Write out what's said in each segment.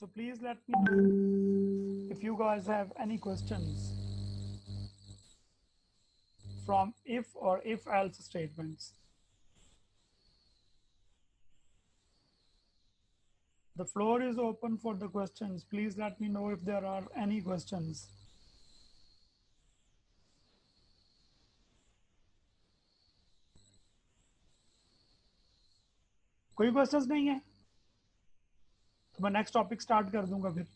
So please let me know if you guys have any questions from if or if else statements. The floor is open for the questions. Please let me know if there are any questions. कोई questions नहीं है तो मैं next topic start कर दूंगा फिर.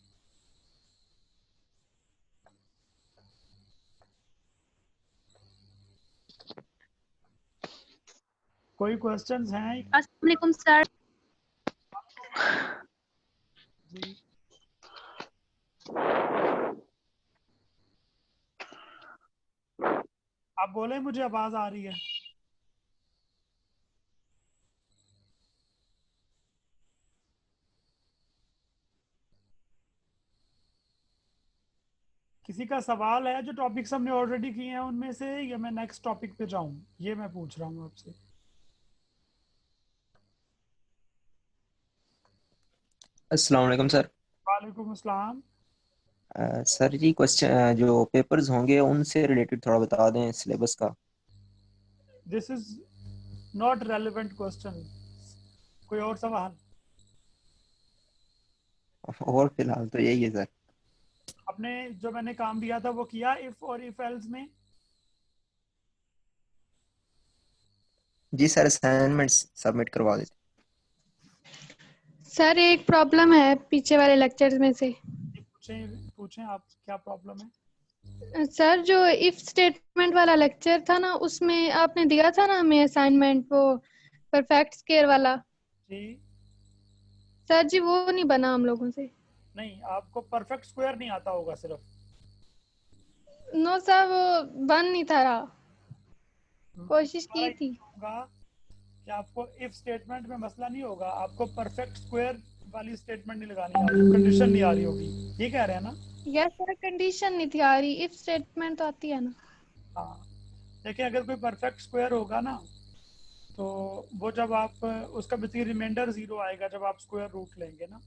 कोई questions हैं? अस्सलाम वालेकुम सर. जी आप बोले, मुझे आवाज आ रही है. किसी का सवाल है जो टॉपिक्स हमने ऑलरेडी किए हैं उनमें से, या मैं नेक्स्ट टॉपिक पे जाऊं, ये मैं पूछ रहा हूं आपसे. अस्सलाम वालेकुम सर. वालेकुम अस्सलाम. सर जी क्वेश्चन जो पेपर्स होंगे उनसे रिलेटेड थोड़ा बता दें सिलेबस का. This is not relevant question. कोई और सवाल? और फिलहाल तो यही है सर. आपने जो मैंने काम दिया था वो किया इफ और इफ एल्स में? जी सर, असाइनमेंट्स सबमिट करवा देते. सर एक प्रॉब्लम है पीछे वाले लेक्चर्स में से. पूछें पूछें आप, क्या प्रॉब्लम है? सर जो इफ स्टेटमेंट वाला लेक्चर था ना, उसमें आपने दिया था ना हमें असाइनमेंट, वो परफेक्ट स्क्वायर वाला. जी सर जी वो नहीं बना हम लोगों से. नहीं, आपको परफेक्ट स्क्वायर नहीं आता होगा सिर्फ. नो सर, वो बन नहीं था रहा. कोशिश की हमारा थी. होगा कि आपको इफ स्टेटमेंट में मसला नहीं होगा, आपको परफेक्ट स्क्वायर वाली स्टेटमेंट नहीं लगानी आ रही, कंडीशन नहीं आ रही होगी, ये कह रहे हैं ना? यस सर, कंडीशन नहीं थी आ रही, इफ स्टेटमेंट तो आती है ना. हाँ, देखिए अगर कोई परफेक्ट स्क्वायर होगा ना, तो वो जब आप उसका बेसिकली रिमाइंडर 0 आएगा जब आप स्क्वायर रूट लेंगे ना,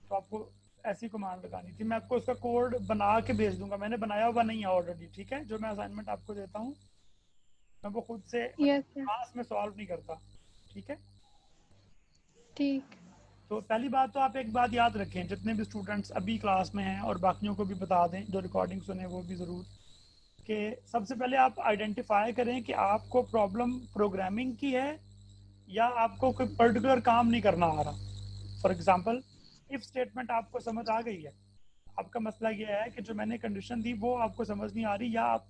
तो आपको ऐसी कमांड लगानी थी. मैं आपको उसका कोड बना के भेज दूंगा, मैंने बनाया हुआ नहीं है ऑलरेडी. ठीक है, जो मैं असाइनमेंट आपको देता हूँ मैं वो खुद से यस सर. क्लास में सॉल्व नहीं करता. ठीक है, ठीक. तो पहली बात तो आप एक बात याद रखें, जितने भी स्टूडेंट्स अभी क्लास में हैं और बाकियों को भी बता दें जो रिकॉर्डिंग सुने वो भी ज़रूर, कि सबसे पहले आप आइडेंटिफाई करें कि आपको प्रॉब्लम प्रोग्रामिंग की है या आपको कोई पर्टिकुलर काम नहीं करना आ रहा. फॉर एग्जांपल, इफ स्टेटमेंट आपको समझ आ गई है, आपका मसला ये है कि जो मैंने कंडीशन दी वो आपको समझ नहीं आ रही, या आप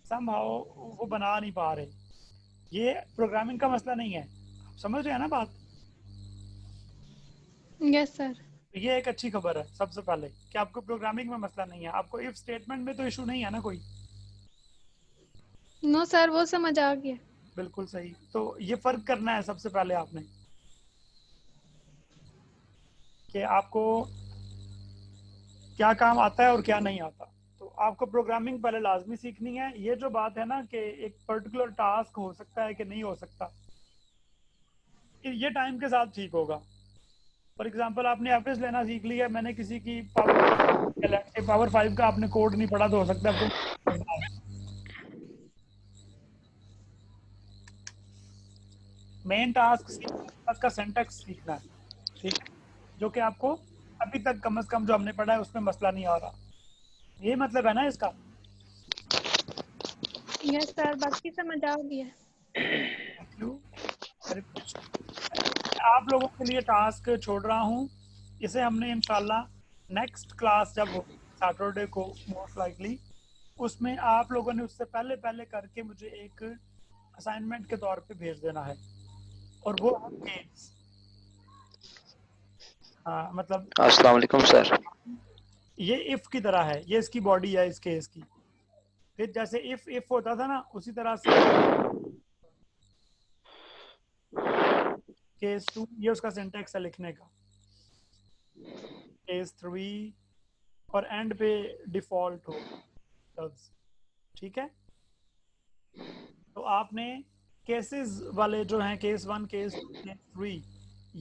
समहाउ वो बना नहीं पा रहे. ये प्रोग्रामिंग का मसला नहीं है. आप समझ रहे हैं ना बात? Yes sir. तो ये एक अच्छी खबर है सबसे पहले कि आपको प्रोग्रामिंग में मसला नहीं है. आपको इफ स्टेटमेंट में तो इशू नहीं है ना कोई? नो सर, वो समझ आ गया. बिल्कुल सही. तो ये फर्क करना है सबसे पहले आपने कि आपको क्या काम आता है और क्या नहीं आता. तो आपको प्रोग्रामिंग पहले लाजमी सीखनी है. ये जो बात है ना कि एक पर्टिकुलर टास्क हो सकता है कि नहीं हो सकता, ये टाइम के साथ ठीक होगा. फॉर एग्जांपल, आपने एवरेज लेना सीख लिया, मैंने किसी की पावर 5 का आपने कोड नहीं पढ़ा, तो हो सकता है आपको मेन टास्क का सिंटैक्स सीखना है. ठीक है, जो कि आपको अभी तक कम से कम जो हमने पढ़ा है उसमें मसला नहीं आ रहा. ये मतलब है ना इसका? यस सर, बाकी समझ आ गया. Thank you. आप लोगों के लिए टास्क छोड़ रहा हूँ. इसे हमने इंशाल्लाह नेक्स्ट क्लास जब हो सैटरडे को मोस्ट लाइकली, उसमें आप लोगों ने उससे पहले पहले करके मुझे एक असाइनमेंट के तौर पे भेज देना है. और वो केस, हाँ मतलब अस्सलाम वालेकुम सर. ये इफ की तरह है, ये इसकी बॉडी है इस केस की. फिर जैसे इफ होता था ना, उसी तरह से केस 2 ये उसका सिंटैक्स है लिखने का. केस 3 और एंड पे डिफॉल्ट हो. ठीक है, तो आपने केसेस वाले जो हैं केस 1 केस 2 केस 3,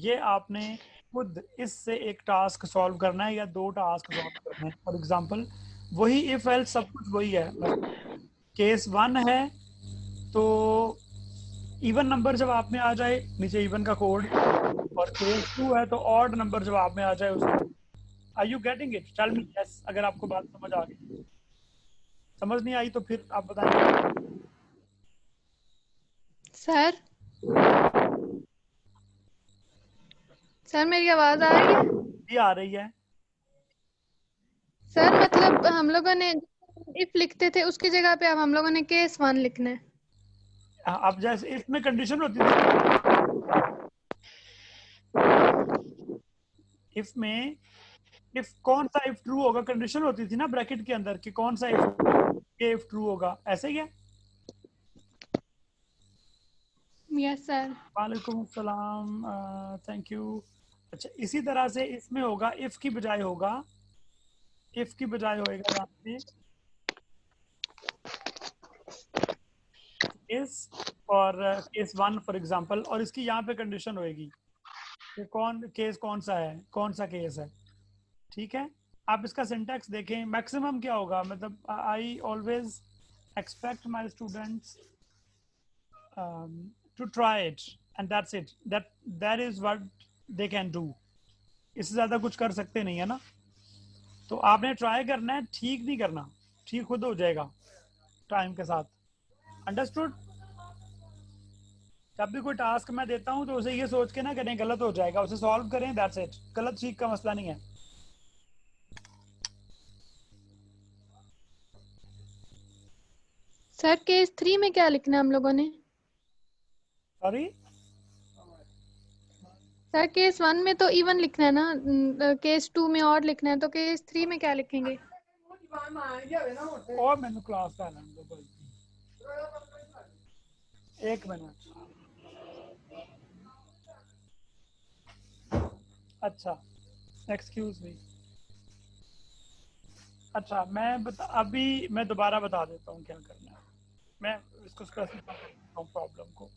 ये आपने खुद इससे एक टास्क सॉल्व करना है या दो टास्क सॉल्व करना है। फॉर एग्जांपल वही इफ एल्स सब कुछ वही है, बस केस 1 है तो इवन नंबर जवाब में आ जाए, नीचे इवन का कोड, और केस 2 है तो ऑड नंबर जवाब में आ जाए उसका। Are you getting it? Tell me yes अगर आपको बात समझ आ गई। समझ नहीं आई तो फिर आप बताएं। सर सर मेरी आवाज आ रही है? ये आ रही है। सर मतलब हम लोगों ने इफ लिखते थे उसकी जगह पे अब हम लोगों ने केस 1 लिखना है। अब जैसे इसमें कंडीशन होती थी, इफ में इफ कौन सा इफ ट्रू होगा कंडीशन होती थी ना ब्रैकेट के अंदर कि कौन सा इफ ट्रू होगा, ऐसे ही है। Yes sir. वालेकुम अस्सलाम, थैंक यू। अच्छा इसी तरह से इसमें होगा, इफ की बजाय होगा, इफ की बजाय होएगा यहाँ पे केस और केस 1 फॉर एग्जांपल, और इसकी यहाँ पे कंडीशन होएगी कि कौन सा है, कौन सा केस है। ठीक है, आप इसका सिंटैक्स देखें। मैक्सिमम क्या होगा, मतलब I always expect my students to try it and that's it, that is what they can do. इससे ज़्यादा कुछ कर सकते नहीं है ना, तो आपने ट्राई करना है, ठीक नहीं करना, ठीक खुद हो जाएगा टाइम के साथ। अंडरस्टूड? जब भी कोई टास्क मैं देता हूँ तो उसे ये सोच के ना करें गलत हो जाएगा, उसे सॉल्व करें, दैट्स इट। गलत ठीक का मसला नहीं है। सर केस 3 में क्या लिखना है हम लोगों ने? सॉरी, सर केस 1 में तो इवन लिखना है ना, केस 2 में और लिखना है, तो केस 3 में क्या लिखेंगे? और मैंने क्लास का आनंद दो भाई, एक मिनट। अच्छा एक्सक्यूज मी। अच्छा अभी मैं दोबारा बता देता हूँ क्या करना है। मैं इसको स्पेसिफाई करता हूँ प्रॉब्लम को।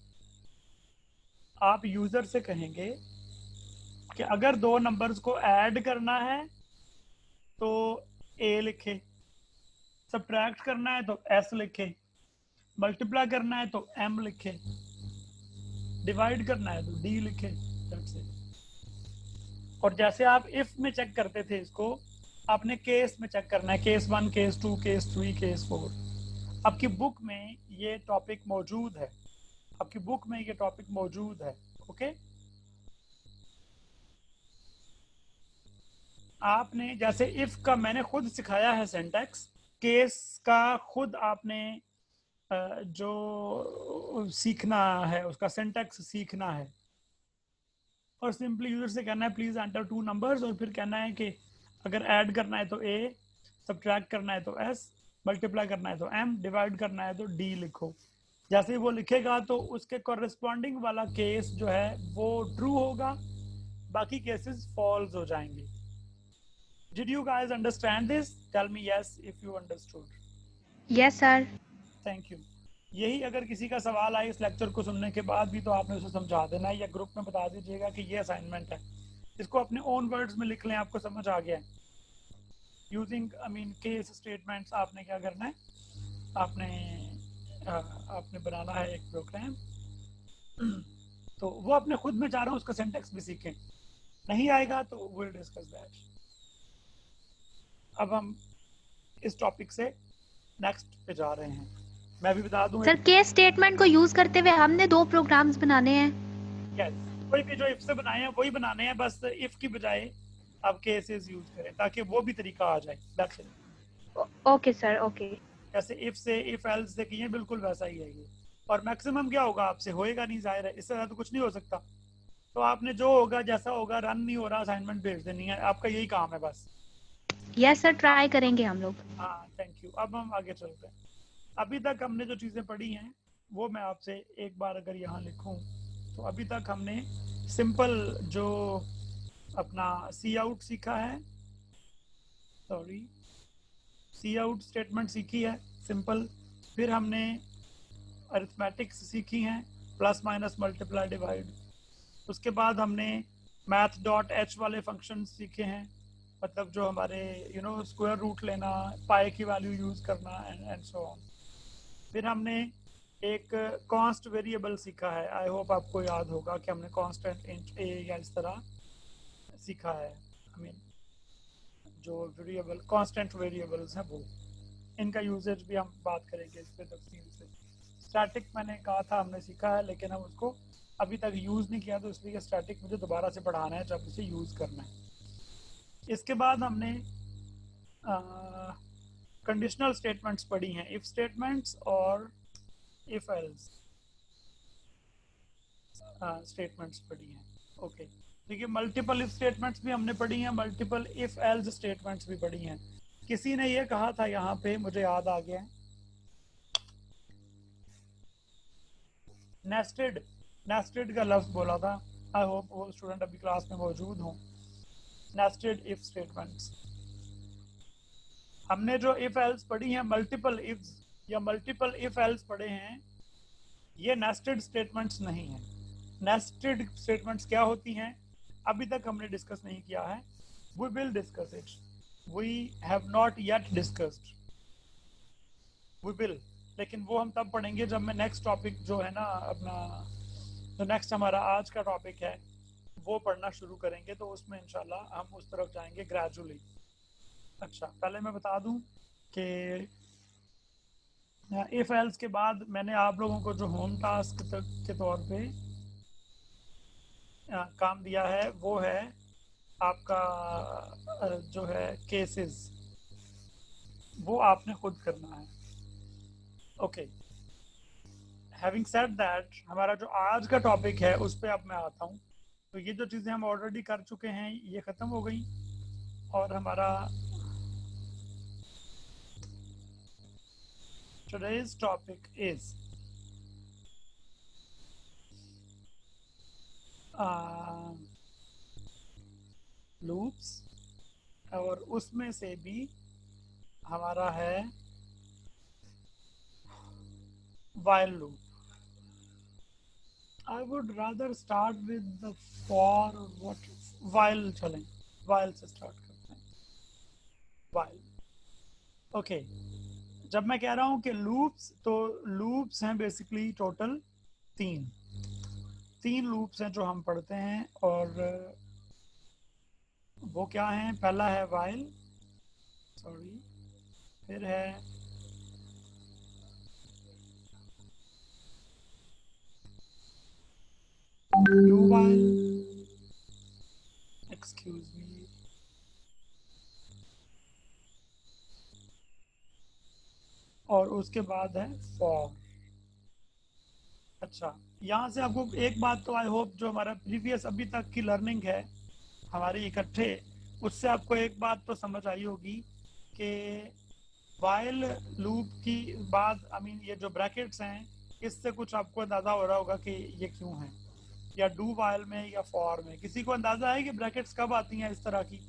आप यूजर से कहेंगे कि अगर दो नंबर्स को ऐड करना है तो ए लिखे, सब्ट्रैक्ट करना है तो एस लिखे, मल्टीप्लाई करना है तो एम लिखे, डिवाइड करना है तो डी लिखे। That's it. और जैसे आप इफ में चेक करते थे इसको, आपने केस में चेक करना है, केस 1, केस 2, केस 3, केस 4। आपकी बुक में ये टॉपिक मौजूद है, आपकी बुक में ये टॉपिक मौजूद है। ओके, आपने जैसे इफ का मैंने खुद सिखाया है सिंटैक्स, केस का खुद आपने जो सीखना है उसका सिंटैक्स सीखना है, और सिंपली यूजर से कहना है प्लीज एंटर 2 नंबर्स, और फिर कहना है कि अगर ऐड करना है तो ए, सब्ट्रैक्ट करना है तो एस, मल्टीप्लाई करना है तो एम, डिवाइड करना है तो डी लिखो। जैसे ही वो लिखेगा तो उसके कॉरेस्पॉन्डिंग वाला केस जो है वो ट्रू होगा, बाकी केसेस फॉल्स हो जाएंगे। Did you guys understand this? Tell me yes if you understood. Yes sir. Thank you. यही अगर किसी का सवाल आए इस लेक्चर को सुनने के बाद भी तो आपने उसे समझा देना है, या ग्रुप में बता दीजिएगा कि ये असाइनमेंट है, इसको अपने ओन वर्ड्स में लिख लें, आपको समझ आ गया है। यूजिंग केस स्टेटमेंट्स आपने क्या करना है, आपने बनाना है एक प्रोग्राम, तो वो अपने खुद में चाह रहा हूँ उसका सिंटैक्स भी सीखें। नहीं आएगा तो विल डिस्कस दैट। अब हम इस टॉपिक से नेक्स्ट पे जा रहे हैं। मैं भी बता दूं सर केस स्टेटमेंट को यूज करते हुए हमने 2 प्रोग्राम्स बनाने हैं। यस, कोई भी जो इफ से बनाए हैं वही बनाने हैं, बस इफ की बजाय आप केसेस यूज करें ताकि वो भी तरीका आ जाए। That's it. Okay sir, okay. जैसे इफ से इफ एल्स से किए बिल्कुल वैसा ही है ये। और मैक्सिमम क्या होगा आपसे, होएगा नहीं, जाहिर है, इससे ज़्यादा तो कुछ नहीं हो सकता। तो आपने जो होगा जैसा होगा, रन नहीं हो रहा असाइनमेंट भेज देनी है, आपका यही काम है बस। यस सर, ट्राई करेंगे हम लोग। हाँ थैंक यू। अब हम आगे चलते हैं। अभी तक हमने जो चीज़ें पढ़ी हैं वो मैं आपसे एक बार अगर यहाँ लिखूँ तो अभी तक हमने सिंपल जो अपना सी आउट सीखा है, सॉरी सी आउट स्टेटमेंट सीखी है सिंपल, फिर हमने अरिथमेटिक्स सीखी हैं, प्लस माइनस मल्टीप्लाई डिवाइड। उसके बाद हमने math.h वाले फंक्शन सीखे हैं, मतलब जो हमारे स्क्वायर रूट लेना, पाई की वैल्यू यूज करना एंड सो ऑन। फिर हमने एक कांस्ट वेरिएबल सीखा है, आई होप आपको याद होगा कि हमने कांस्टेंट इंट ए या इस तरह सीखा है। आई मीन जो वेरिएबल कांस्टेंट वेरिएबल्स हैं वो, इनका यूजेज भी हम बात करेंगे इस पे तफसील से। स्टैटिक मैंने कहा था हमने सीखा है, लेकिन हम उसको अभी तक यूज़ नहीं किया, तो इसलिए स्टैटिक मुझे दोबारा से पढ़ाना है जब इसे यूज़ करना है। इसके बाद हमने कंडीशनल स्टेटमेंट्स पढ़ी हैं, इफ स्टेटमेंट्स और इफ एल्स स्टेटमेंट्स पढ़ी हैं। ओके, देखिए मल्टीपल इफ स्टेटमेंट्स भी हमने पढ़ी हैं, मल्टीपल इफ एल्स स्टेटमेंट्स भी पढ़ी हैं। किसी ने ये कहा था यहाँ पे, मुझे याद आ गया, नेस्टेड, नेस्टेड का लफ्ज बोला था। आई होप वो स्टूडेंट अभी क्लास में मौजूद हों। नेस्टेड इफ स्टेटमेंट्स, हमने जो इफ एल्स पढ़ी हैं, मल्टीपल इफ्स या मल्टीपल इफ एल्स पढ़े हैं, ये नेस्टेड स्टेटमेंट्स नहीं हैं। नेस्टेड स्टेटमेंट्स क्या होती हैं अभी तक हमने डिस्कस नहीं किया है। We will discuss it, we have not yet discussed, we will, लेकिन वो हम तब पढ़ेंगे जब मैं नेक्स्ट टॉपिक जो है ना अपना, जो नेक्स्ट हमारा आज का टॉपिक है वो पढ़ना शुरू करेंगे, तो उसमें इंशाल्लाह हम उस तरफ जाएंगे ग्रेजुअली। अच्छा, पहले मैं बता दूं कि इफ एल्स के बाद मैंने आप लोगों को जो होम टास्क के तौर पे काम दिया है वो है आपका जो है केसेस, वो आपने खुद करना है। ओके, हैविंग सेड दैट, हमारा जो आज का टॉपिक है उस पर अब मैं आता हूँ। तो ये जो चीज़ें हम ऑलरेडी कर चुके हैं ये ख़त्म हो गई, और हमारा today's topic is loops, और उसमें से भी हमारा है while loop. I would rather start with the for or what, while चलें, while से start करते हैं, while। ओके, जब मैं कह रहा हूँ कि लूप्स, तो लूप्स हैं बेसिकली टोटल तीन लूप्स हैं जो हम पढ़ते हैं, और वो क्या हैं? पहला है while, सॉरी, फिर है do while, excuse me, और उसके बाद है for। अच्छा, यहाँ से आपको एक बात तो आई होप जो हमारा प्रीवियस अभी तक की लर्निंग है हमारी इकट्ठे, उससे आपको एक बात तो समझ आई होगी कि वाइल लूप की बाद, आई मीन ये जो ब्रैकेट्स हैं, इससे कुछ आपको अंदाज़ा हो रहा होगा कि ये क्यों है, या डू वाइल में या फॉर में। किसी को अंदाज़ा है कि ब्रैकेट्स कब आती हैं इस तरह की?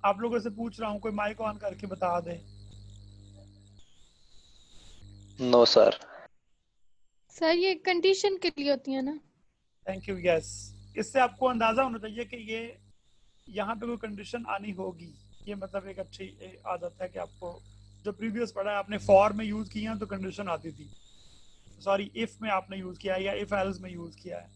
आप लोगों से पूछ रहा हूँ, कोई माइक ऑन करके बता दे। No sir. सर ये कंडीशन के लिए होती है ना? Thank you, yes. इससे आपको अंदाजा होना चाहिए कि ये यहाँ पे कोई कंडीशन आनी होगी। ये मतलब एक अच्छी आदत है कि आपको जो प्रीवियस पढ़ा है आपने फॉर में यूज किया है तो कंडीशन आती थी, सॉरी इफ में आपने यूज किया है या इफ एल्स में यूज किया है।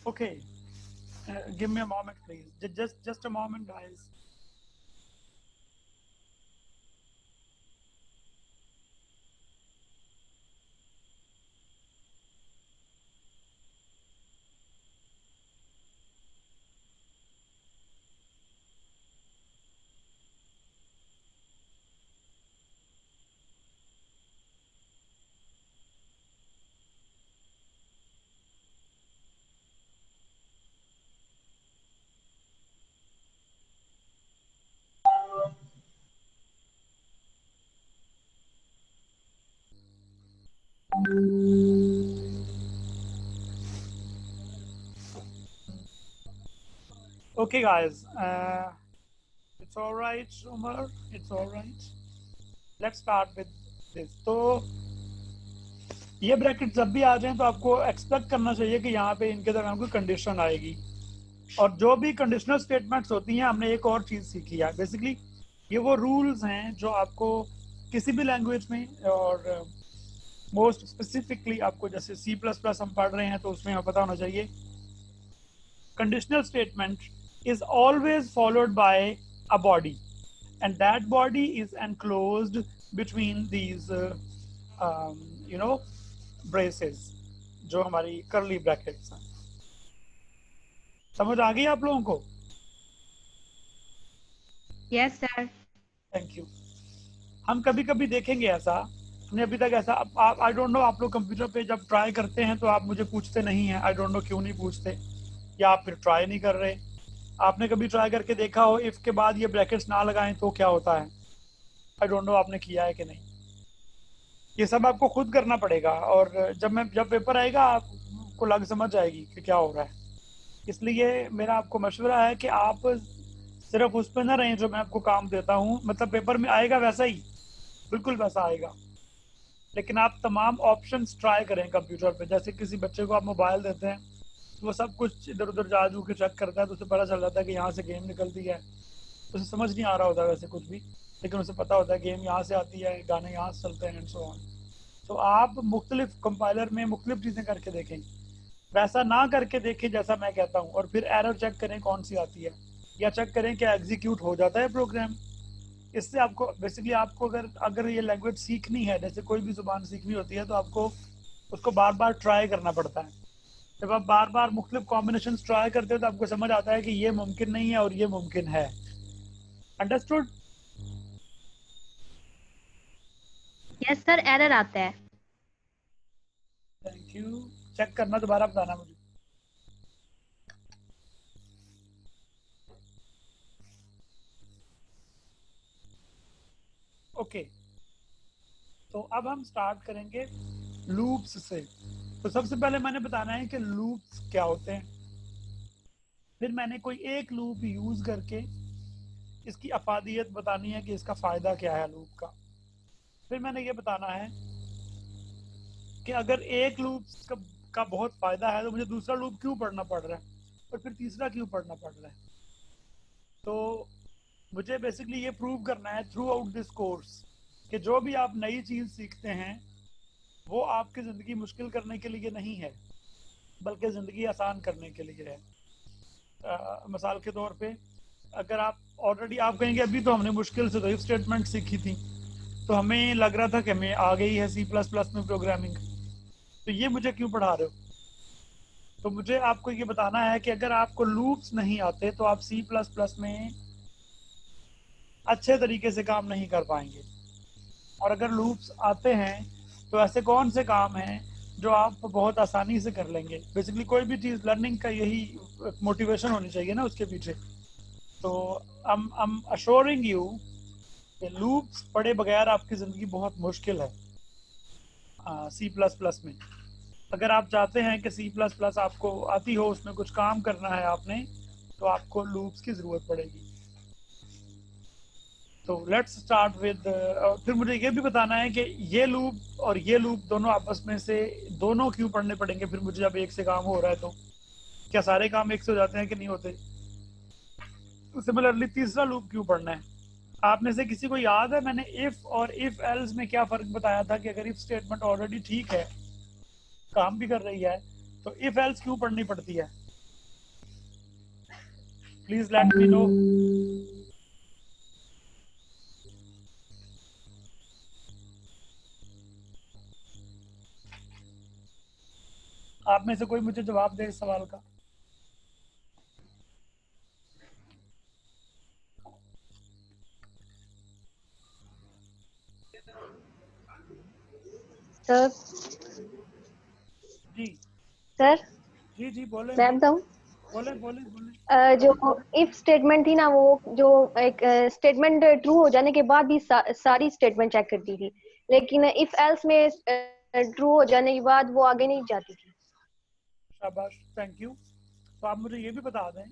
Okay, give me a moment, please. Just a moment, guys. Okay, guys. It's all right, Umar. It's all right. Let's start with this. तो ये ब्रैकेट जब भी आ जाएं तो आपको एक्सपेक्ट करना चाहिए कि यहाँ पे इनके दरमियान कोई कंडीशन आएगी, और जो भी कंडीशनल स्टेटमेंट्स होती हैं, हमने एक और चीज़ सीखी है बेसिकली, ये वो रूल्स हैं जो आपको किसी भी लैंग्वेज में, और मोस्ट स्पेसिफिकली आपको जैसे C++ हम पढ़ रहे हैं तो उसमें हमें पता होना चाहिए conditional statement is always followed by a body, and that body is enclosed between these braces, जो हमारी curly brackets हैं। समझ आ गई आप लोगों को? Yes sir. Thank you. हम कभी कभी देखेंगे ऐसा, हमने अभी तक ऐसा, आई डोंट नो, आप लोग कंप्यूटर पे जब ट्राई करते हैं तो आप मुझे पूछते नहीं हैं, आई डोंट नो क्यों नहीं पूछते, या आप फिर ट्राई नहीं कर रहे। आपने कभी ट्राई करके देखा हो इफ के बाद ये ब्रैकेट्स ना लगाएं तो क्या होता है? आई डोंट नो आपने किया है कि नहीं। ये सब आपको खुद करना पड़ेगा, और जब पेपर आएगा आपको लग समझ आएगी कि क्या हो रहा है। इसलिए मेरा आपको मशवरा है कि आप सिर्फ उस पर ना रहें जो मैं आपको काम देता हूँ, मतलब पेपर में आएगा वैसा ही, बिल्कुल वैसा आएगा, लेकिन आप तमाम ऑप्शंस ट्राई करें कंप्यूटर पे। जैसे किसी बच्चे को आप मोबाइल देते हैं, वो सब कुछ इधर उधर जा जू के चेक करता है, तो उसे पता चल जाता है कि यहाँ से गेम निकलती है। उसे समझ नहीं आ रहा होता वैसे कुछ भी, लेकिन उसे पता होता है गेम यहाँ से आती है, गाने यहाँ से चलते हैं, एंड सो ऑन। तो आप मुख्तलिफ कंपाइलर में मुख्तलिफ चीज़ें करके देखें, वैसा ना करके देखें जैसा मैं कहता हूँ, और फिर एरर चेक करें कौन सी आती है, या चेक करें क्या एग्जीक्यूट हो जाता है प्रोग्राम। इससे आपको बेसिकली, आपको अगर ये लैंग्वेज सीखनी है, जैसे कोई भी जुबान सीखनी होती है, तो आपको उसको बार बार ट्राई करना पड़ता है। जब आप बार बार मुख्तलिफ कॉम्बिनेशन ट्राई करते हो तो आपको समझ आता है कि ये मुमकिन नहीं है और ये मुमकिन है। अंडरस्टूड? यस सर, एरर आता है। Thank you. चेक करना, दोबारा बताना मुझे। ओके, तो अब हम स्टार्ट करेंगे लूप्स से। तो सबसे पहले मैंने बताना है कि लूप्स क्या होते हैं, फिर मैंने कोई एक लूप यूज करके इसकी अफादियत बतानी है कि इसका फायदा क्या है लूप का। फिर मैंने ये बताना है कि अगर एक लूप का बहुत फायदा है तो मुझे दूसरा लूप क्यों पढ़ना पड़ रहा है, और फिर तीसरा क्यों पढ़ना पड़ रहा है। तो मुझे बेसिकली ये प्रूव करना है थ्रू आउट दिस कोर्स कि जो भी आप नई चीज़ सीखते हैं वो आपकी ज़िंदगी मुश्किल करने के लिए नहीं है, बल्कि ज़िंदगी आसान करने के लिए है। मिसाल के तौर पे, अगर आप ऑलरेडी आप कहेंगे अभी तो हमने मुश्किल से तो इफ स्टेटमेंट सीखी थी, तो हमें लग रहा था कि हमें आ गई है C++ में प्रोग्रामिंग, तो ये मुझे क्यों पढ़ा रहे हो। तो मुझे आपको ये बताना है कि अगर आपको लूप्स नहीं आते तो आप C++ में अच्छे तरीके से काम नहीं कर पाएंगे, और अगर लूप्स आते हैं तो ऐसे कौन से काम हैं जो आप बहुत आसानी से कर लेंगे। बेसिकली कोई भी चीज़ लर्निंग का यही मोटिवेशन होनी चाहिए ना उसके पीछे। तो I'm assuring you कि लूप्स पढ़े बगैर आपकी ज़िंदगी बहुत मुश्किल है C++ में। अगर आप चाहते हैं कि C++ आपको आती हो, उसमें कुछ काम करना है आपने, तो आपको लूप्स की ज़रूरत पड़ेगी। तो लेट्स स्टार्ट विद, फिर मुझे ये भी बताना है कि ये लूप और ये लूप दोनों आपस में से दोनों क्यों पढ़ने पड़ेंगे। फिर मुझे जब एक से काम हो रहा है तो क्या सारे काम एक से हो जाते हैं कि नहीं होते। तो सिमिलरली तीसरा लूप क्यों पढ़ना है। आप में से किसी को याद है मैंने इफ और इफ एल्स में क्या फ़र्क बताया था कि अगर इफ स्टेटमेंट ऑलरेडी ठीक है, काम भी कर रही है, तो इफ एल्स क्यों पढ़नी पड़ती है? Please let me know. आप में से कोई मुझे जवाब दे इस सवाल का। सर जी सर जी जी बोले मैं बताऊं, बोले बोले बोले। जो इफ स्टेटमेंट थी ना, वो जो एक स्टेटमेंट ट्रू हो जाने के बाद भी सारी स्टेटमेंट चेक करती थी, लेकिन इफ एल्स में ट्रू हो जाने के बाद वो आगे नहीं जाती थी। शाबाश, थैंक यू। तो आप मुझे ये भी बता दें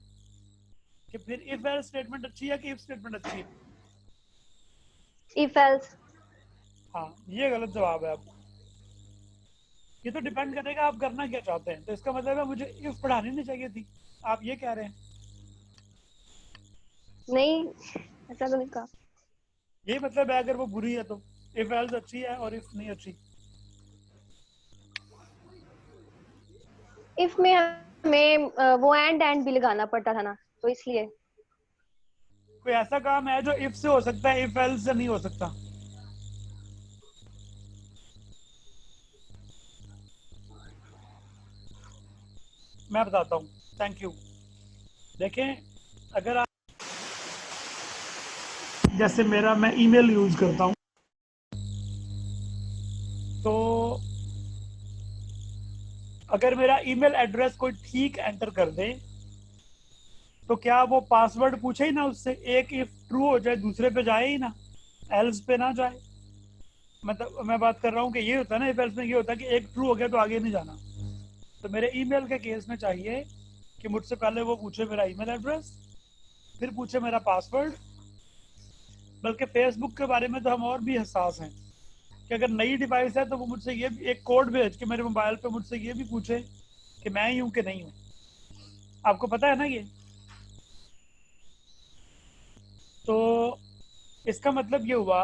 कि फिर इफ एल्स स्टेटमेंट अच्छी है कि इफ स्टेटमेंट अच्छी है? If else. हाँ, ये गलत जवाब है आपका। ये तो डिपेंड करेगा आप करना क्या चाहते हैं। तो इसका मतलब है मुझे इफ पढ़ानी नहीं चाहिए थी, आप ये कह रहे हैं? नहीं, ऐसा तो नहीं कहा। यही मतलब है अगर वो बुरी है तो इफ एल्स अच्छी है और इफ नहीं अच्छी। इफ में हमें वो एंड भी लगाना पड़ता था ना, तो इसलिए। कोई ऐसा काम है जो इफ से हो सकता है, इफ एल्स से नहीं हो सकता? मैं बताता हूँ। Thank you. देखें, अगर आप जैसे मैं ईमेल यूज करता हूँ, तो अगर मेरा ईमेल एड्रेस कोई ठीक एंटर कर दे तो क्या वो पासवर्ड पूछे ही ना उससे? एक इफ ट्रू हो जाए दूसरे पे जाए ही ना, एल्स पे ना जाए। मतलब मैं बात कर रहा हूँ कि ये होता है ना, इफ एल्स में ये होता है कि एक ट्रू हो गया तो आगे नहीं जाना। तो मेरे ईमेल के केस में चाहिए कि मुझसे पहले वो पूछे मेरा ईमेल एड्रेस, फिर पूछे मेरा पासवर्ड। बल्कि फेसबुक के बारे में तो हम और भी हसास हैं कि अगर नई डिवाइस है तो वो मुझसे ये भी एक कोड भेज के मेरे मोबाइल पे मुझसे ये भी पूछे कि मैं ही हूं कि नहीं हूं। आपको पता है ना ये? तो इसका मतलब ये हुआ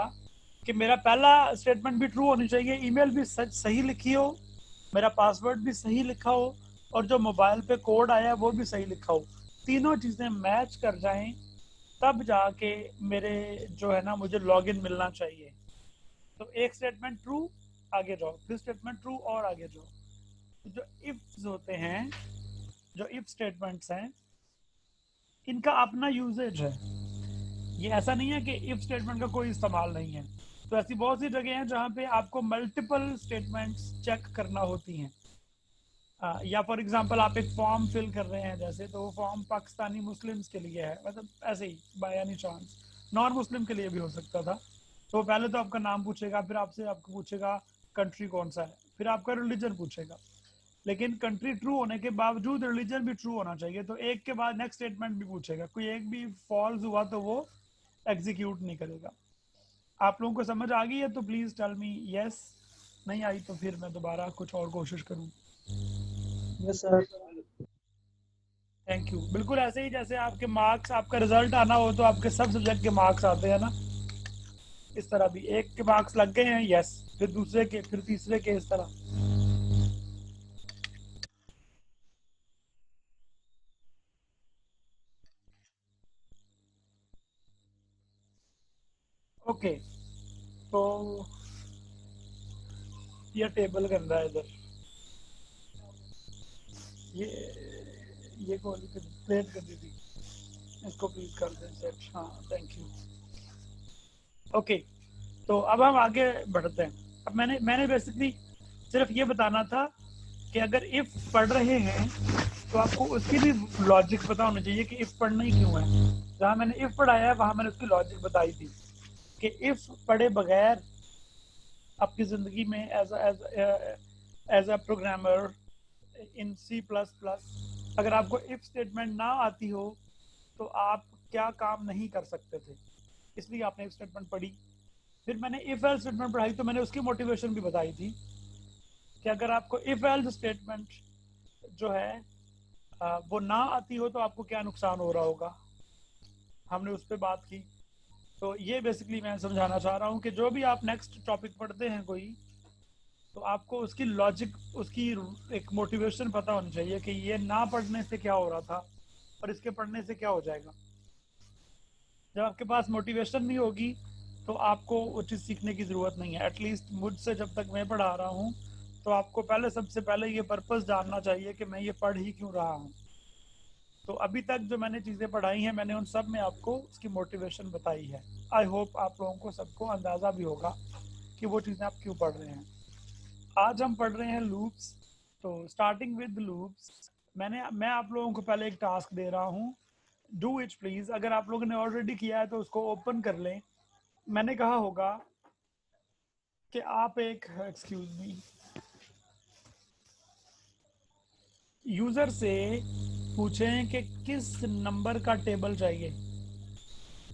कि मेरा पहला स्टेटमेंट भी ट्रू होनी चाहिए, ईमेल भी सही लिखी हो, मेरा पासवर्ड भी सही लिखा हो, और जो मोबाइल पे कोड आया है वो भी सही लिखा हो। तीनों चीजें मैच कर जाएं तब जाके मेरे जो है ना मुझे लॉगिन मिलना चाहिए। तो एक स्टेटमेंट ट्रू, आगे जाओ, फिर स्टेटमेंट ट्रू और आगे जाओ। तो जो इफ्स होते हैं, जो इफ स्टेटमेंट्स हैं, इनका अपना यूजेज है। ये ऐसा नहीं है कि इफ स्टेटमेंट का कोई इस्तेमाल नहीं है। तो ऐसी बहुत सी जगह हैं जहाँ पे आपको मल्टीपल स्टेटमेंट्स चेक करना होती हैं। या फॉर एग्जांपल आप एक फॉर्म फिल कर रहे हैं जैसे, तो वो फॉर्म पाकिस्तानी मुस्लिम्स के लिए है, मतलब ऐसे ही by any chance non Muslim के लिए भी हो सकता था। तो पहले तो आपका नाम पूछेगा, फिर आपसे आपको पूछेगा कंट्री कौन सा है, फिर आपका रिलीजन पूछेगा। लेकिन कंट्री ट्रू होने के बावजूद रिलीजन भी ट्रू होना चाहिए। तो एक के बाद नेक्स्ट स्टेटमेंट भी पूछेगा, कोई एक भी फॉल्स हुआ तो वो एग्जीक्यूट नहीं करेगा। आप लोगों को समझ आ गई है तो प्लीज टेल मी यस। नहीं आई तो फिर मैं दोबारा कुछ और कोशिश करूँ। Yes sir. Thank you. बिल्कुल ऐसे ही जैसे आपके मार्क्स, आपका रिजल्ट आना हो तो आपके सब सब्जेक्ट के मार्क्स आते हैं ना, इस तरह भी एक के मार्क्स लग गए हैं, यस, फिर दूसरे के, फिर तीसरे के, इस तरह। ओके, तो ये टेबल गंदा है इधर, ये कौन क्रिएट कर दी थी, इसको प्लीज कर दें सेट। हाँ, थैंक यू। ओके, तो अब हम आगे बढ़ते हैं। अब मैंने बेसिकली सिर्फ ये बताना था कि अगर इफ पढ़ रहे हैं तो आपको उसकी भी लॉजिक पता होना चाहिए कि इफ पढ़ना ही क्यों है। जहाँ मैंने इफ पढ़ाया है वहां मैंने उसकी लॉजिक बताई थी कि इफ पढ़े बगैर आपकी जिंदगी में as a programmer in C++, अगर आपको इफ स्टेटमेंट ना आती हो तो आप क्या काम नहीं कर सकते थे, इसलिए आपने इफ स्टेटमेंट पढ़ी। फिर मैंने इफ एल्स स्टेटमेंट पढ़ाई तो मैंने उसकी मोटिवेशन भी बताई थी कि अगर आपको इफ एल्स स्टेटमेंट जो है वो ना आती हो तो आपको क्या नुकसान हो रहा होगा, हमने उस पर बात की। तो ये बेसिकली मैं समझाना चाह रहा हूँ कि जो भी आप नेक्स्ट टॉपिक पढ़ते हैं कोई, तो आपको उसकी लॉजिक, उसकी एक मोटिवेशन पता होनी चाहिए कि ये ना पढ़ने से क्या हो रहा था और इसके पढ़ने से क्या हो जाएगा। जब आपके पास मोटिवेशन नहीं होगी तो आपको वो चीज़ सीखने की ज़रूरत नहीं है। एटलीस्ट मुझसे जब तक मैं पढ़ा रहा हूँ तो आपको सबसे पहले ये पर्पस जानना चाहिए कि मैं ये पढ़ ही क्यों रहा हूँ। तो अभी तक जो मैंने चीज़ें पढ़ाई हैं मैंने उन सब में आपको उसकी मोटिवेशन बताई है। आई होप आप लोगों को सबको अंदाज़ा भी होगा कि वो चीज़ें आप क्यों पढ़ रहे हैं। आज हम पढ़ रहे हैं लूप्स। तो स्टार्टिंग विद लूप्स, मैं आप लोगों को पहले एक टास्क दे रहा हूँ, डू इट प्लीज। अगर आप लोगों ने ऑलरेडी किया है तो उसको ओपन कर लें। मैंने कहा होगा कि आप एक, एक्सक्यूज मी, यूजर से पूछें कि किस नंबर का टेबल चाहिए,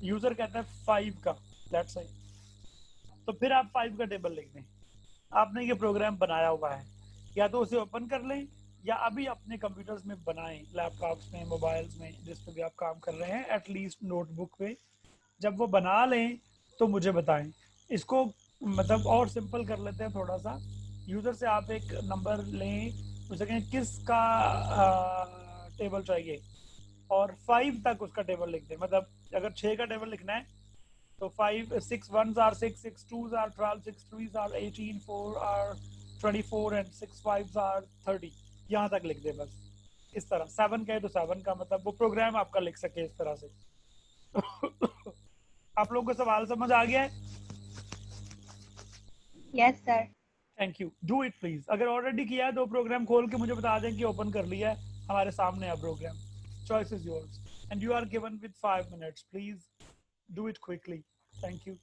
यूजर कहता है 5 का, लेट्स से, तो फिर आप 5 का टेबल लिख दें। आपने ये प्रोग्राम बनाया हुआ है, या तो उसे ओपन कर लें या अभी अपने कंप्यूटर्स में बनाएं, लैपटॉप्स में, मोबाइल्स में, जिस पे भी आप काम कर रहे हैं, एटलीस्ट नोटबुक पे। जब वो बना लें तो मुझे बताएं। इसको मतलब और सिंपल कर लेते हैं थोड़ा सा। यूजर से आप एक नंबर लें, उसे कहें किसका टेबल चाहिए, और 5 तक उसका टेबल लिख दें। मतलब अगर 6 का टेबल लिखना है तो 5 6 1s are 6, 6 2s are 12, 6 3s are 18, 4 are 24 and 6 5s are 30, यहाँ तक लिख दे बस। इस तरह 7 का है तो 7 का, मतलब वो प्रोग्राम आपका लिख सके इस तरह से। आप लोगों को सवाल समझ आ गया है? Yes sir. Thank you, do it please. अगर ऑलरेडी किया है तो प्रोग्राम खोल के मुझे बता दें कि ओपन कर लिया है, हमारे सामने है program. Choice is yours and you are given with 5 minutes, please do it quickly. Thank you.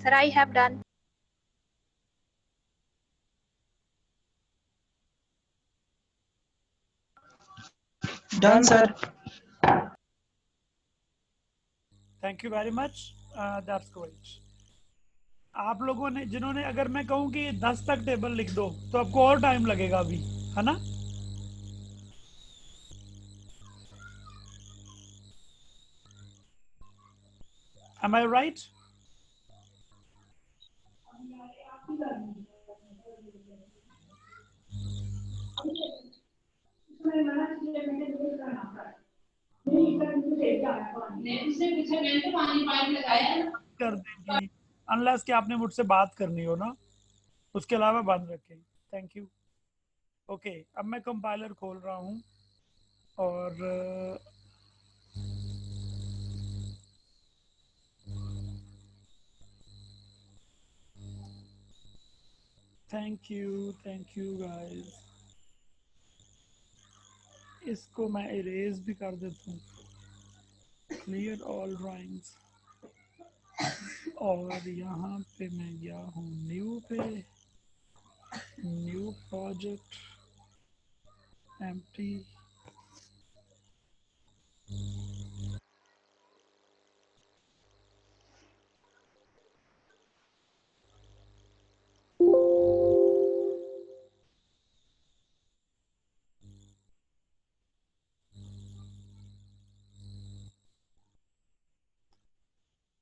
Sir I have done. Done, sir. Thank you very much, that's great. आप लोगों ने, जिन्होंने, अगर मैं कहूँ कि 10 तक टेबल लिख दो तो आपको और टाइम लगेगा अभी, है ना? Am I right? कर देंगे, अनलेस कि आपने मुझसे बात करनी हो ना, उसके अलावा बंद रखें। Thank you. ओके, अब मैं कंपाइलर खोल रहा हूँ और थैंक यू गाइस। इसको मैं इरेज भी कर देता हूँ, क्लियर ऑल ड्राइंग्स। और यहाँ पे मैं गया हूँ न्यू पे, न्यू प्रोजेक्ट, एम्प्टी।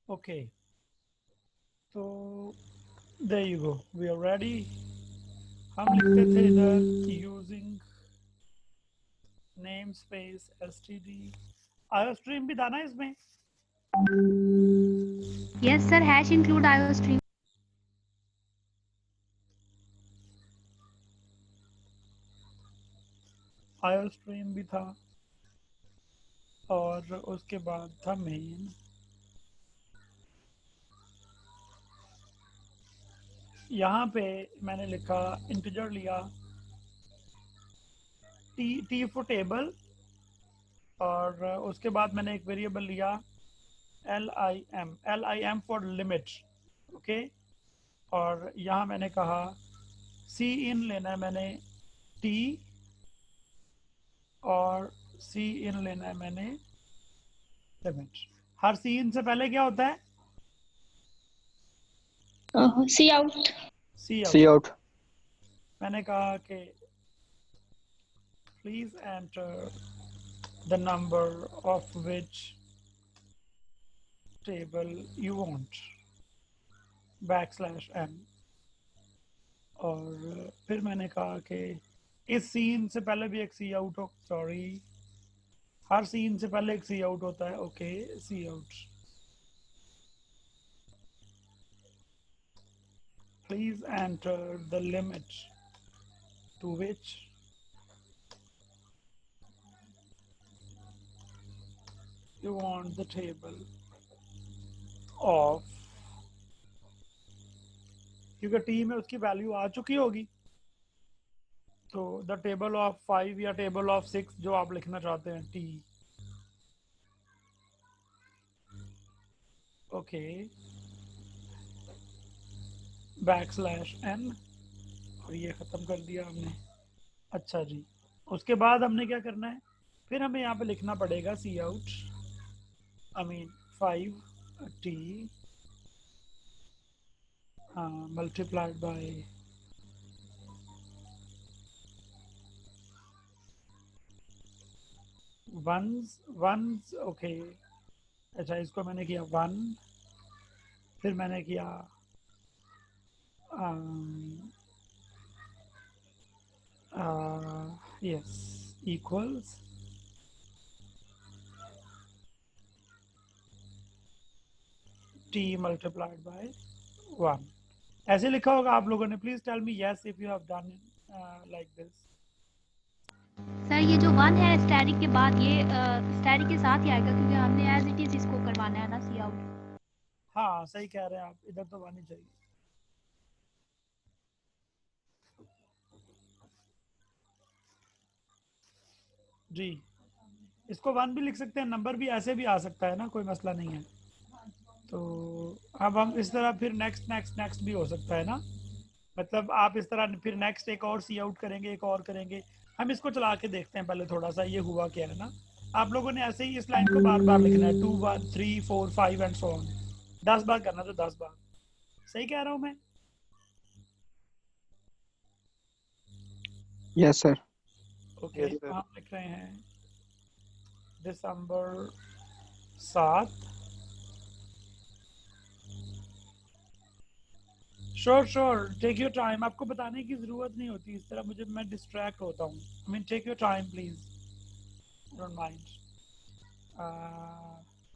ओके, तो there you go, we are ready. हम लिखते थे इधर using name space std। Iostream भी था ना इसमें? Yes, sir. Hash include IO stream. आयो स्ट्रीम भी था और उसके बाद था मेन। यहाँ पे मैंने लिखा इंटीजर लिया टी फॉर टेबल और उसके बाद मैंने एक वेरिएबल लिया LIM फॉर लिमिट। ओके, और यहाँ मैंने कहा सी इन लेना है मैंने T और सी इन लेना है मैंने लिमिट। हर सी इन से पहले क्या होता है? सी आउट। सी आउट। मैंने कहा कि please enter the number of which table you want \n। और फिर मैंने कहा कि इस सीन से पहले भी एक सी आउट हो, सॉरी हर सीन से पहले एक सी आउट होता है। Okay, cout please enter the limit to which you want the table of, क्योंकि टी में उसकी वैल्यू आ चुकी होगी, तो द टेबल ऑफ 5 या टेबल ऑफ 6 जो आप लिखना चाहते हैं टी। ओके, \n और ये ख़त्म कर दिया हमने। अच्छा जी, उसके बाद हमने क्या करना है? फिर हमें यहाँ पे लिखना पड़ेगा सी आउट5t multiplied by ones। ओके, अच्छा इसको मैंने किया 1, फिर मैंने किया yes equals t multiplied by 1। ऐसे लिखा होगा आप लोगों ने। Please tell me yes if you have done like this. Sir ये जो 1 है स्टैटिक के बाद, ये स्टैटिक के साथ ही आएगा क्योंकि हमने एज इट इज इसको करवाना है ना सी आउट। हाँ सही कह रहे हैं आप, इधर तो 1 ही चाहिए। जी, इसको 1 भी लिख सकते हैं, नंबर भी ऐसे भी आ सकता है ना, कोई मसला नहीं है। तो अब हम इस तरह फिर नेक्स्ट भी हो सकता है ना, मतलब आप इस तरह फिर नेक्स्ट एक और सी आउट करेंगे, एक और करेंगे। हम इसको चला के देखते हैं पहले थोड़ा सा ये हुआ क्या है ना। आप लोगों ने ऐसे ही इस लाइन को बार बार लिखना है 2 1 3 4 5 एंड सो ऑन। 10 बार करना तो 10 बार। सही कह रहा हूँ मैं? Yes sir. ओके, हम लिख रहे हैं दिसंबर 7। श्योर टेक योर टाइम, आपको बताने की जरूरत नहीं होती इस तरह, मुझे मैं डिस्ट्रैक्ट होता हूँ। I mean take your time please, don't mind.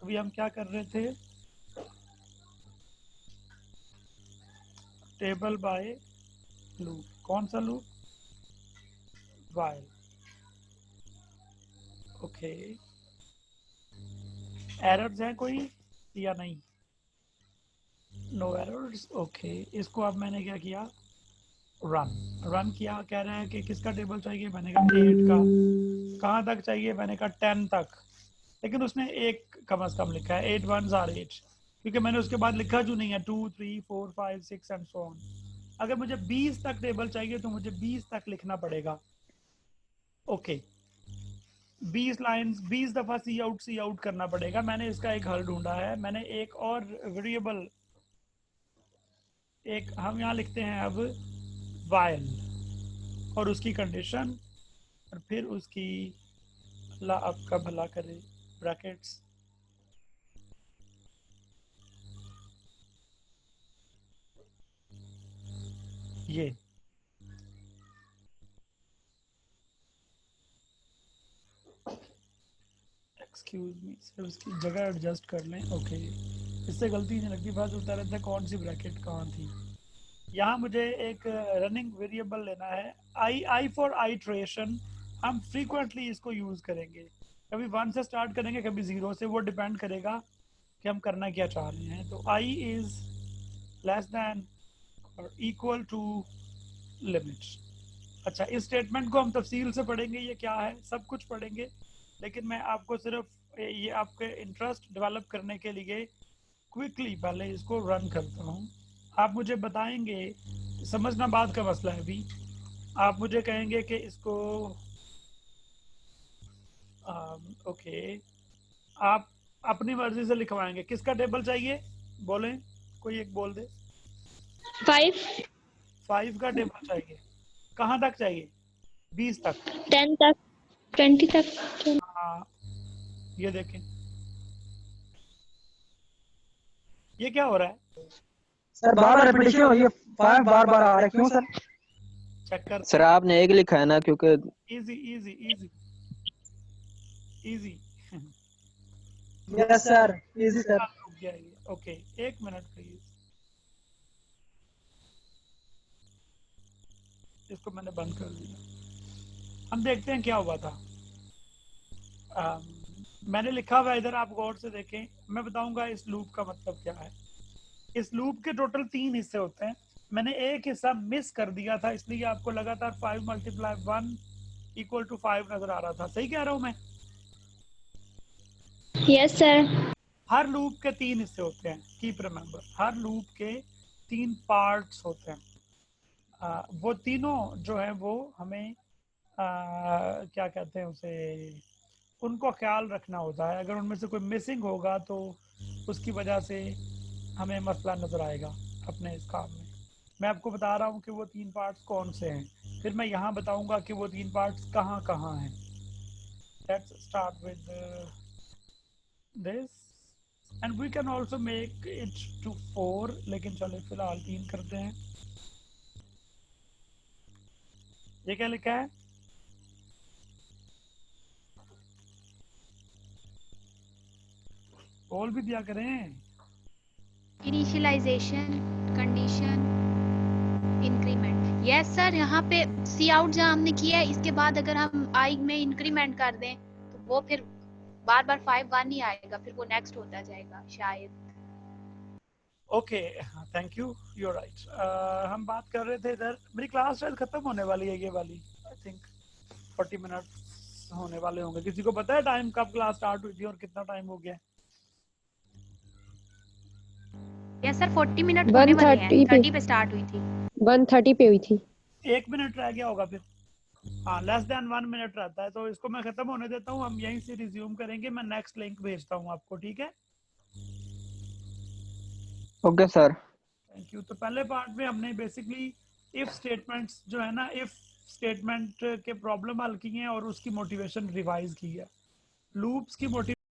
अभी हम क्या कर रहे थे? Table by loop. कौन सा लूप? वाइल। ओके, एरर्स हैं कोई या नहीं? No errors. ओके, इसको अब मैंने क्या किया? रन किया। कह रहे हैं कि किसका टेबल चाहिए? मैंने कहा 8 का। कहाँ तक चाहिए? मैंने कहा 10 तक, लेकिन उसने एक कम से कम लिखा है 8 1s are 8, क्योंकि मैंने उसके बाद लिखा जो नहीं है 2 3 4 5 6 एंड सो ऑन। अगर मुझे 20 तक टेबल चाहिए तो मुझे 20 तक लिखना पड़ेगा। ओके, 20 लाइंस 20 दफा सी आउट करना पड़ेगा। मैंने इसका एक हल ढूंढा है। मैंने एक और वेरिएबल, एक हम यहाँ लिखते हैं अब वाइल और उसकी कंडीशन, और फिर उसकी अल्लाह आपका भला करे ब्रैकेट्स। ये एक्सक्यूज मी सर, उसकी जगह एडजस्ट कर लें। ओके, इससे गलती नहीं लगती, बस उतर रहता है कौन सी ब्रैकेट कहाँ थी। यहाँ मुझे एक रनिंग वेरिएबल लेना है, आई फॉर आइट्रेशन। हम फ्रीक्वेंटली इसको यूज करेंगे, कभी 1 से स्टार्ट करेंगे कभी 0 से, वो डिपेंड करेगा कि हम करना क्या चाह रहे हैं। तो आई इज लेस दैन और इक्वल टू लिमिट। अच्छा, इस स्टेटमेंट को हम तफसील से पढ़ेंगे, ये क्या है सब कुछ पढ़ेंगे, लेकिन मैं आपको सिर्फ ये आपके इंटरेस्ट डेवलप करने के लिए क्विकली पहले इसको रन करता हूँ। आप मुझे बताएंगे, समझना बात का मसला है अभी, आप मुझे कहेंगे कि इसको ओके आप अपनी मर्जी से लिखवाएंगे। किसका टेबल चाहिए बोलें, कोई एक बोल दे। 5 5 का टेबल चाहिए, कहाँ तक चाहिए? 20 तक, 10 तक, 20 तक। हाँ ये देखें, ये क्या हो रहा है सर बार बार रिपीटेशन हो रही है, 5 बार बार आ रहा है, क्यों सर? चेक कर सर आपने एक लिखा है ना, क्योंकि easy easy easy easy yes sir, easy sir. रुक गया ये, ओके 1 मिनट प्लीज, इसको मैंने बंद कर दिया। हम देखते हैं क्या हुआ था। मैंने लिखा हुआ इधर, आप गौर से देखें, मैं बताऊंगा इस लूप का मतलब क्या है। इस लूप के टोटल 3 हिस्से होते हैं, मैंने एक हिस्सा मिस कर दिया था, इसलिए आपको लगातार 5 × 1 = 5 नजर आ रहा था। सही कह रहा हूं मैं? Yes sir. हर लूप के 3 हिस्से होते हैं, कीप रिमेंबर, हर लूप के 3 पार्ट्स होते हैं। वो तीनों जो है वो हमें क्या कहते हैं उसे, उनको ख्याल रखना होता है। अगर उनमें से कोई मिसिंग होगा तो उसकी वजह से हमें मसला नजर आएगा अपने इस काम में। मैं आपको बता रहा हूँ कि वो 3 पार्ट्स कौन से हैं, फिर मैं यहाँ बताऊंगा कि वो 3 पार्ट्स कहाँ कहाँ हैं। Let's start with this and we can also make it to 4, लेकिन चलो फिलहाल 3 करते हैं। ये क्या लिखा है? बोल भी दिया करें। Initialization, condition, increment. Yes sir, यहाँ पे सी आउट जहाँ हमने किया है, इसके बाद अगर हम आई में इंक्रीमेंट कर दें तो वो फिर बार बार 5 1 नहीं आएगा, फिर वो नेक्स्ट होता जाएगा शायद। Okay thank you, you are right. हम बात कर रहे थे इधर, मेरी क्लास शायद खत्म होने वाली है ये वाली, आई थिंक 40 मिनट्स होने वाले होंगे। किसी को पता है टाइम कब क्लास स्टार्ट हुई थी और कितना टाइम हो गया? यस सर, 40 मिनट होने वाले हैं, 30 पे स्टार्ट हुई थी, 1:30 पे हुई थी। 1 मिनट रह गया होगा फिर, हाँ लेस देन 1 मिनट रहता है। तो इसको मैं खत्म होने देता हूँ, हम यहीं से रिज्यूम करेंगे, मैं नेक्स्ट लिंक भेजता हूँ आपको, ठीक है? Okay sir. Thank you. तो पहले पार्ट में हमने बेसिकली इफ स्टेटमेंट्स जो है ना, इफ स्टेटमेंट के प्रॉब्लम हल की है और उसकी मोटिवेशन रिवाइज की है। लूप्स की मोटिवेशन